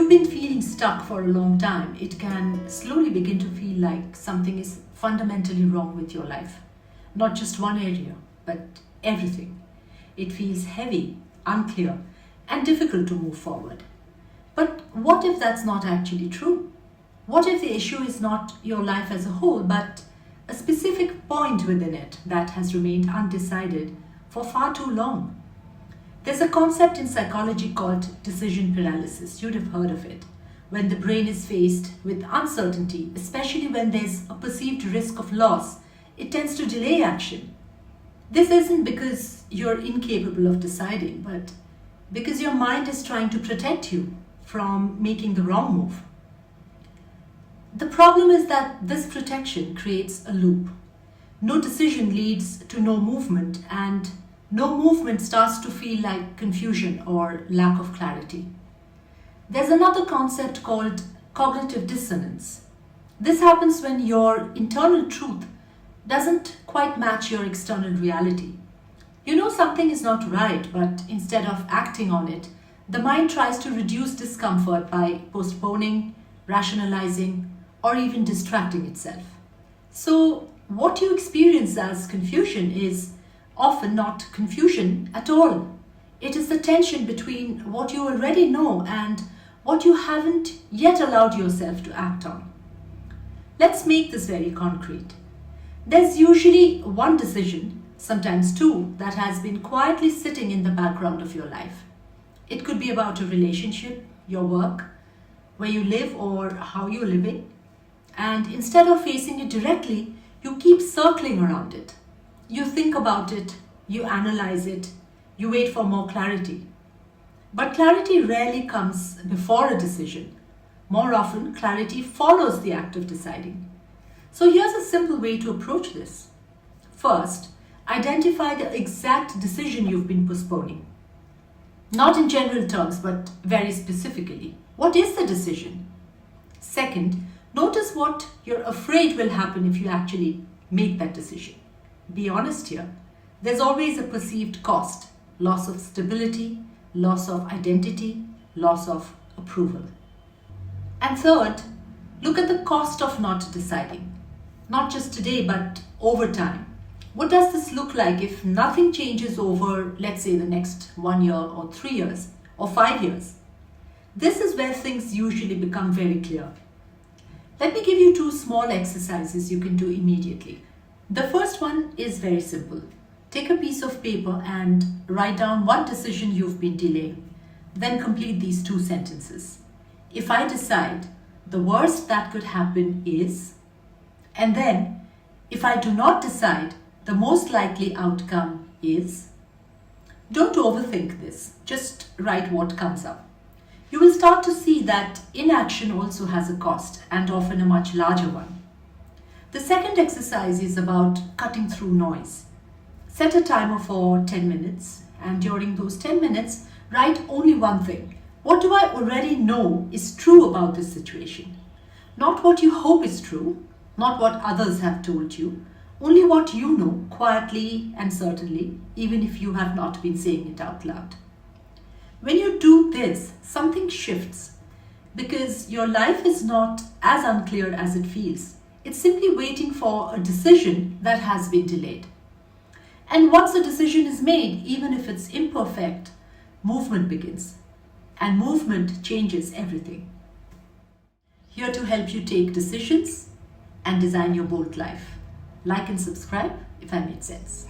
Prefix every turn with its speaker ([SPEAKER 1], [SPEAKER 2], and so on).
[SPEAKER 1] you've been feeling stuck for a long time, it can slowly begin to feel like something is fundamentally wrong with your life. Not just one area, but everything. It feels heavy, unclear, and difficult to move forward. But what if that's not actually true? What if the issue is not your life as a whole, but a specific point within it that has remained undecided for far too long? There's a concept in psychology called decision paralysis. You'd have heard of it. When the brain is faced with uncertainty, especially when there's a perceived risk of loss, it tends to delay action. This isn't because you're incapable of deciding, but because your mind is trying to protect you from making the wrong move. The problem is that this protection creates a loop. No decision leads to no movement, and no movement starts to feel like confusion or lack of clarity. There's another concept called cognitive dissonance. This happens when your internal truth doesn't quite match your external reality. You know something is not right, but instead of acting on it, the mind tries to reduce discomfort by postponing, rationalizing, or even distracting itself. So, what you experience as confusion is often not confusion at all. It is the tension between what you already know and what you haven't yet allowed yourself to act on. Let's make this very concrete. There's usually one decision, sometimes two, that has been quietly sitting in the background of your life. It could be about a relationship, your work, where you live, or how you're living. And instead of facing it directly, you keep circling around it. You think about it, you analyze it, you wait for more clarity. But clarity rarely comes before a decision. More often, clarity follows the act of deciding. So here's a simple way to approach this. First, identify the exact decision you've been postponing. Not in general terms, but very specifically. What is the decision? Second, notice what you're afraid will happen if you actually make that decision. Be honest here. There's always a perceived cost: loss of stability, loss of identity, loss of approval. And third, look at the cost of not deciding. Not just today, but over time. What does this look like if nothing changes over, let's say, the next 1 year or 3 years or 5 years? This is where things usually become very clear. Let me give you 2 small exercises you can do immediately. The first one is very simple. Take a piece of paper and write down one decision you've been delaying. Then complete these 2 sentences. If I decide, the worst that could happen is, and then, if I do not decide, the most likely outcome is. Don't overthink this. Just write what comes up. You will start to see that inaction also has a cost, and often a much larger one. The second exercise is about cutting through noise. Set a timer for 10 minutes, and during those 10 minutes, write only one thing. What do I already know is true about this situation? Not what you hope is true, not what others have told you, only what you know quietly and certainly, even if you have not been saying it out loud. When you do this, something shifts, because your life is not as unclear as it feels. It's simply waiting for a decision that has been delayed. And once a decision is made, even if it's imperfect, movement begins. And movement changes everything. Here to help you take decisions and design your bold life. Like and subscribe if I made sense.